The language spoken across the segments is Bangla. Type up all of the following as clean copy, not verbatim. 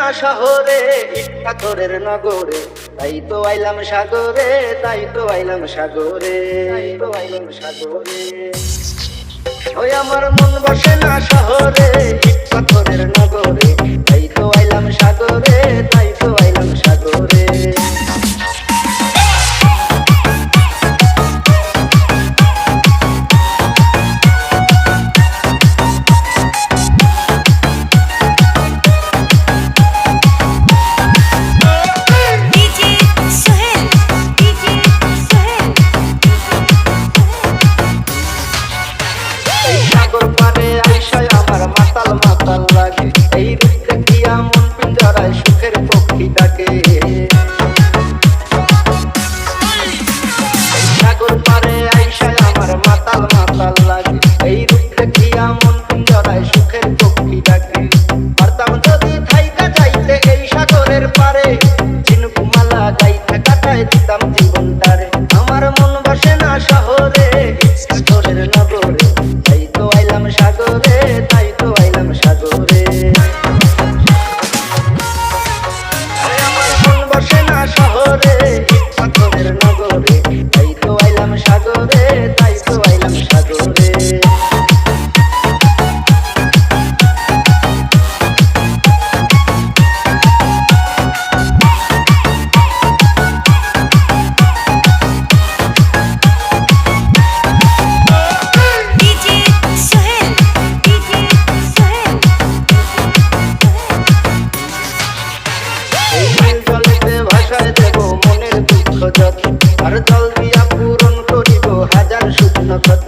না শহরে, ইট পাথরের নগরে, তাই তো আইলাম সাগরে, তাই তো আইলাম সাগরে, তাই তো আইলাম সাগরে। ওই আমার মন বসে না শহরে, ইট পাথরের নগরে, তাই তো আইলাম সাগরে, তাই তো আইলাম সাগরে। সাগর পারে আইসায় আমার মাতাল মাতাল লাগে, এই রূপ দেখিয়া মন পিঞ্জরায় সুখের পক্ষী ডাকে। সাগর পারে আইসায় আমার মাতাল মাতাল লাগে, এই রূপ দেখিয়া মন পিঞ্জরায় সুখের পক্ষী ডাকে। পারতাম যদি থাইকা যাইতে এই সাগরের পারে, ঝিনুকমালা গাইতে কাটায় দিতাম জীবনটারে। আমার মন বসে না শহরে, সাগরের নগরে, তাই তো আইলাম সাগরে, তাই তো আইলাম সাগরে। আমার মন বসে না শহরে, পাথরের নগরে, তাই তো আইলাম সাগরে, তাই তো আইলাম সাগরে। আর জল দিয়া পূরণ করিব হাজার শুকনো ক্ষত।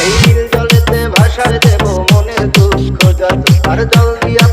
এই নীল জলেতে ভাষায় দেব মনের দুঃখ যত, আর জল দিয়া